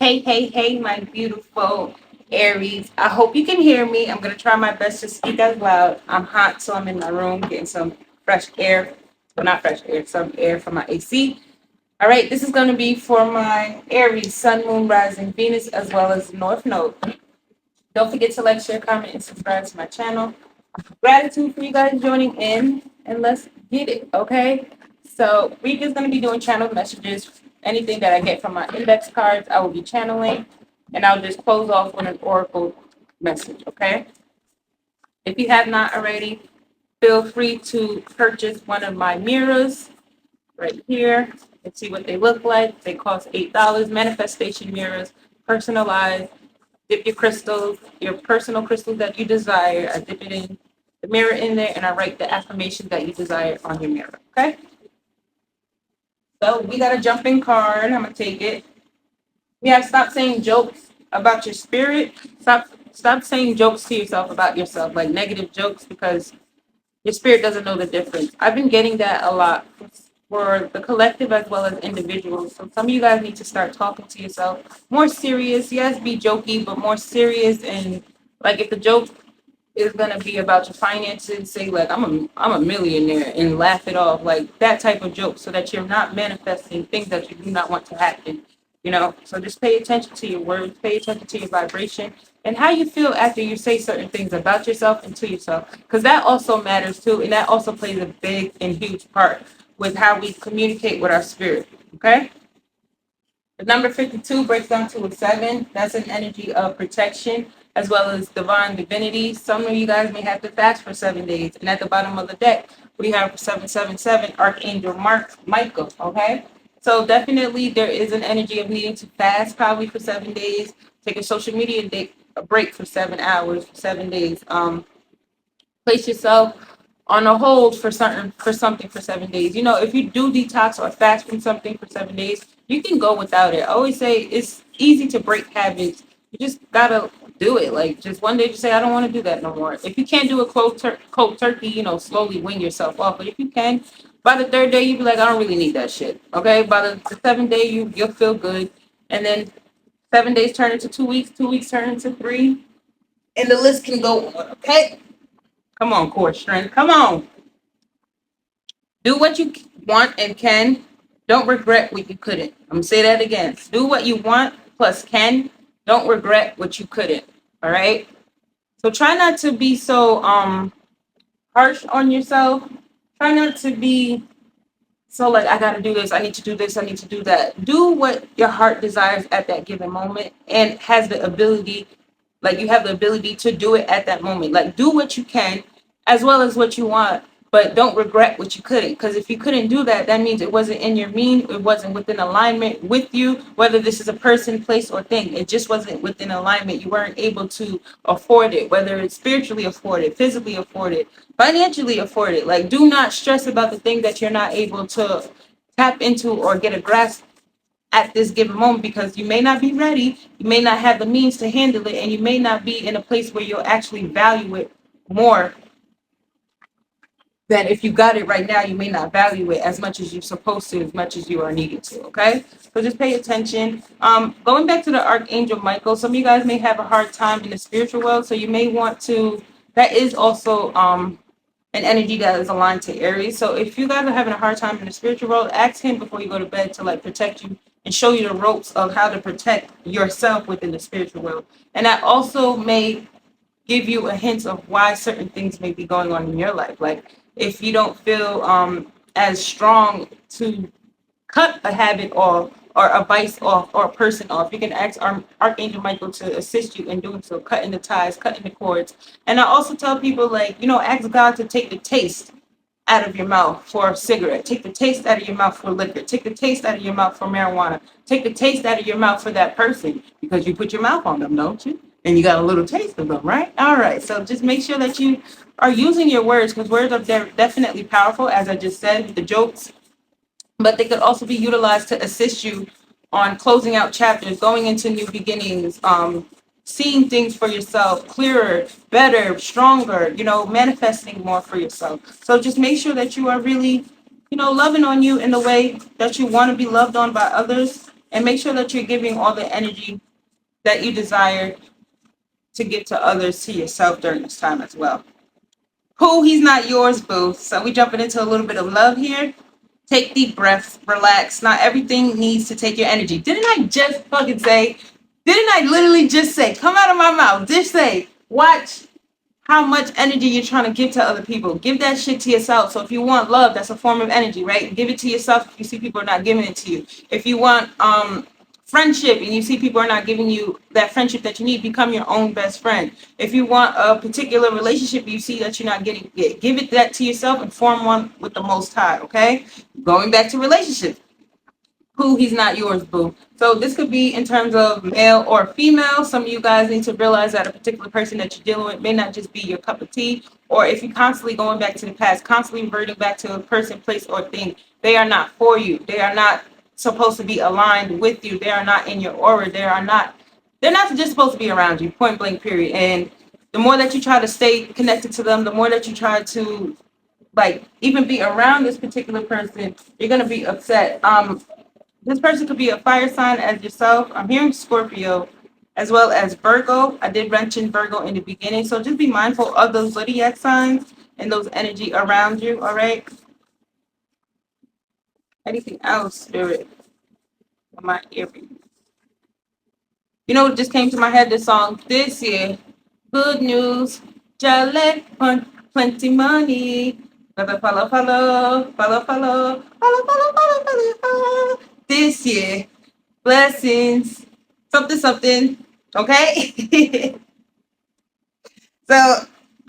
Hey, my beautiful Aries. I hope you can hear me. I'm going to try my best to speak as loud. I'm hot, so I'm in my room getting some fresh air. Well, not fresh air, some air from my AC. All right, this is going to be for my Aries, Sun, Moon, Rising, Venus, as well as North Node. Don't forget to like, share, comment, and subscribe to my channel. Gratitude for you guys joining in, and let's get it, okay? So we're just going to be doing channel messages. Anything that I get from my index cards, I will be channeling, and I'll just close off with an oracle message, okay? If you have not already, feel free to purchase one of my mirrors right here and see what they look like. They cost $8. Manifestation mirrors, personalized. Dip your crystals, your personal crystals that you desire. I dip it in the mirror in there, and I write the affirmations that you desire on your mirror. Okay. So we got a jumping card. I'm gonna take it. We have stop saying jokes about your spirit. Stop saying jokes to yourself about yourself, like negative jokes, because your spirit doesn't know the difference. I've been getting that a lot for the collective as well as individuals. So some of you guys need to start talking to yourself more serious. Yes, be jokey, but more serious. And like if the joke is gonna be about your finances, say like I'm a millionaire and laugh it off, like that type of joke, so that you're not manifesting things that you do not want to happen. So just pay attention to your words, pay attention to your vibration, and how you feel after you say certain things about yourself and to yourself, because that also matters too, and that also plays a big and huge part with how we communicate with our spirit. Okay. The number 52 breaks down to a 7. That's an energy of protection as well as divine divinity. Some of you guys may have to fast for 7 days. And at the bottom of the deck, we have 777 Archangel Michael. Okay. So definitely there is an energy of needing to fast probably for 7 days. Take a social media a break for 7 hours, for 7 days. Place yourself on a hold for something for 7 days. If you do detox or fast from something for 7 days, you can go without it. I always say it's easy to break habits. You just gotta do it. Like just one day, just say I don't want to do that no more. If you can't do a cold turkey, slowly wing yourself off. But if you can, by the third day, you be like, I don't really need that shit. Okay, by the seventh day, you'll feel good, and then 7 days turn into 2 weeks, 2 weeks turn into 3, and the list can go on. Okay. Come on, core strength. Come on. Do what you want and can. Don't regret what you couldn't. I'm going to say that again. Do what you want plus can. Don't regret what you couldn't. All right. So try not to be so harsh on yourself. Try not to be so like, I got to do this. I need to do this. I need to do that. Do what your heart desires at that given moment and has the ability, like you have the ability to do it at that moment. Like do what you can as well as what you want, but don't regret what you couldn't. Because if you couldn't do that, that means it wasn't in your mean, it wasn't within alignment with you, whether this is a person, place, or thing. It just wasn't within alignment. You weren't able to afford it, whether it's spiritually afforded, physically afforded, financially afforded. Like do not stress about the thing that you're not able to tap into or get a grasp at this given moment, because you may not be ready, you may not have the means to handle it, and you may not be in a place where you'll actually value it more than if you got it right now. You may not value it as much as you're supposed to, as much as you are needed to. Okay, so just pay attention. Going back to the Archangel Michael, some of you guys may have a hard time in the spiritual world, so you may want to, that is also an energy that is aligned to Aries. So if you guys are having a hard time in the spiritual world, ask him before you go to bed to like protect you and show you the ropes of how to protect yourself within the spiritual world. And that also may give you a hint of why certain things may be going on in your life. Like if you don't feel as strong to cut a habit off or a vice off or a person off, you can ask Archangel Michael to assist you in doing so, cutting the ties, cutting the cords. And I also tell people, like, ask God to take the taste out of your mouth for a cigarette, take the taste out of your mouth for liquor, take the taste out of your mouth for marijuana, take the taste out of your mouth for that person, because you put your mouth on them, don't you? And you got a little taste of them, right? All right. So just make sure that you are using your words, because words are definitely powerful, as I just said, the jokes, but they could also be utilized to assist you on closing out chapters, going into new beginnings, seeing things for yourself clearer, better, stronger, manifesting more for yourself. So just make sure that you are really, loving on you in the way that you want to be loved on by others, and make sure that you're giving all the energy that you desire to give to others to yourself during this time as well. Who he's not yours, boo. So we jumping into a little bit of love here. Take deep breaths, relax. Not everything needs to take your energy. Didn't I just fucking say? Didn't I literally just say? Come out of my mouth. Just say, watch how much energy you're trying to give to other people. Give that shit to yourself. So if you want love, that's a form of energy, right? Give it to yourself if you see people are not giving it to you. If you want friendship and you see people are not giving you that friendship that you need, become your own best friend. If you want a particular relationship you see that you're not getting it, give it that to yourself and form one with the Most High, okay? Going back to relationships. Who he's not yours, boo. So this could be in terms of male or female. Some of you guys need to realize that a particular person that you're dealing with may not just be your cup of tea. Or if you're constantly going back to the past, constantly reverting back to a person, place, or thing, they are not for you. They are not supposed to be aligned with you. They are not in your aura. They're not just supposed to be around you, point blank, period. And the more that you try to stay connected to them, the more that you try to like even be around this particular person, you're gonna be upset. This person could be a fire sign as yourself. I'm hearing Scorpio as well as Virgo. I did mention Virgo in the beginning. So just be mindful of those zodiac signs and those energy around you. All right. Anything else, Spirit? My earring. You know what just came to my head? This song this year. Good news. Jolly, plenty money. Follow, follow, follow, follow, follow, follow, follow, follow, follow. This year. Blessings, something, something. Okay. So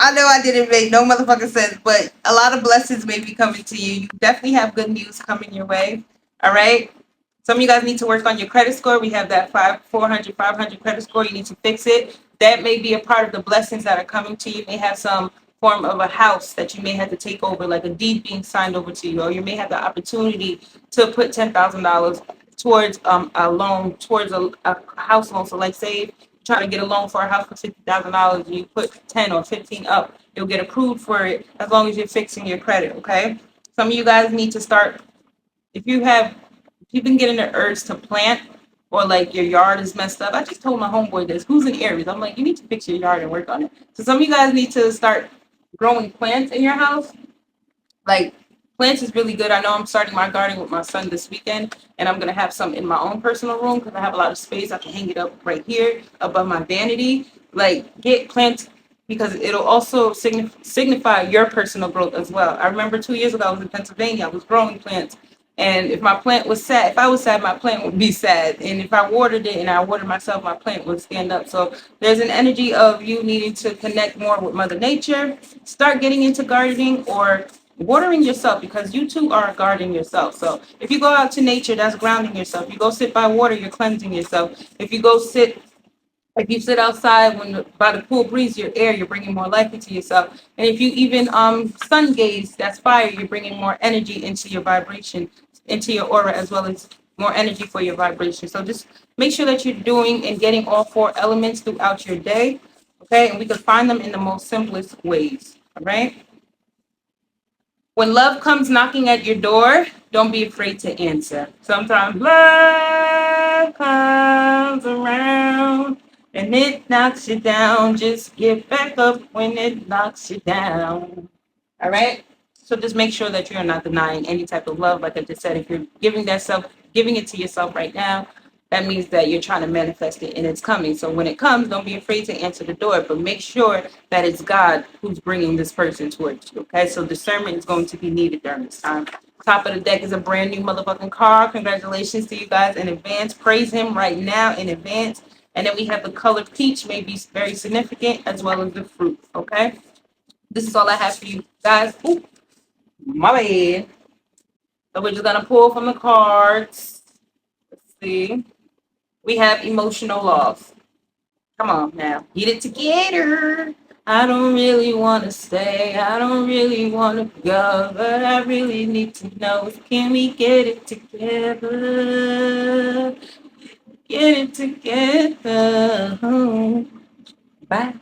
I know I didn't make no motherfucking sense, but a lot of blessings may be coming to you. You definitely have good news coming your way. All right. Some of you guys need to work on your credit score. We have that 500 credit score. You need to fix it. That may be a part of the blessings that are coming to you. You may have some form of a house that you may have to take over, like a deed being signed over to you, or you may have the opportunity to put $10,000 towards a loan, towards a house loan. So, like, say you're trying to get a loan for a house for $50,000, and you put 10 or 15 up, you'll get approved for it as long as you're fixing your credit. Okay. Some of you guys need to start if you've been getting the urge to plant or like your yard is messed up. I just told my homeboy this, who's in Aries. I'm like, you need to fix your yard and work on it. So some of you guys need to start growing plants in your house. Like plants is really good. I know I'm starting my garden with my son this weekend, and I'm gonna have some in my own personal room because I have a lot of space. I can hang it up right here above my vanity. Like get plants because it'll also signify your personal growth as well. I remember 2 years ago I was in Pennsylvania. I was growing plants. And if my plant was sad, if I was sad, my plant would be sad. And if I watered it and I watered myself, my plant would stand up. So there's an energy of you needing to connect more with Mother Nature, start getting into gardening or watering yourself because you too are gardening yourself. So if you go out to nature, that's grounding yourself. You go sit by water, you're cleansing yourself. If you sit outside when by the cool breeze, your air, you're bringing more life into yourself. And if you even sun gaze, that's fire, you're bringing more energy into your vibration, into your aura, as well as more energy for your vibration. So just make sure that you're doing and getting all four elements throughout your day. Okay, and we can find them in the most simplest ways. All right. When love comes knocking at your door, don't be afraid to answer. Sometimes love comes around and it knocks you down. Just get back up when it knocks you down. All right? So just make sure that you're not denying any type of love. Like I just said, if you're giving it to yourself right now, that means that you're trying to manifest it and it's coming. So when it comes, don't be afraid to answer the door, but make sure that it's God who's bringing this person towards you. Okay, so discernment is going to be needed during this time. Top of the deck is a brand new motherfucking car. Congratulations to you guys in advance. Praise him right now in advance. And then we have the color peach, may be very significant, as well as the fruit. Okay, this is all I have for you guys. Ooh, my bad. So we're just gonna pull from the cards. Let's see. We have emotional loss. Come on now. Get it together. I don't really want to stay. I don't really want to go. But I really need to know. Can we get it together? Get it together. Bye.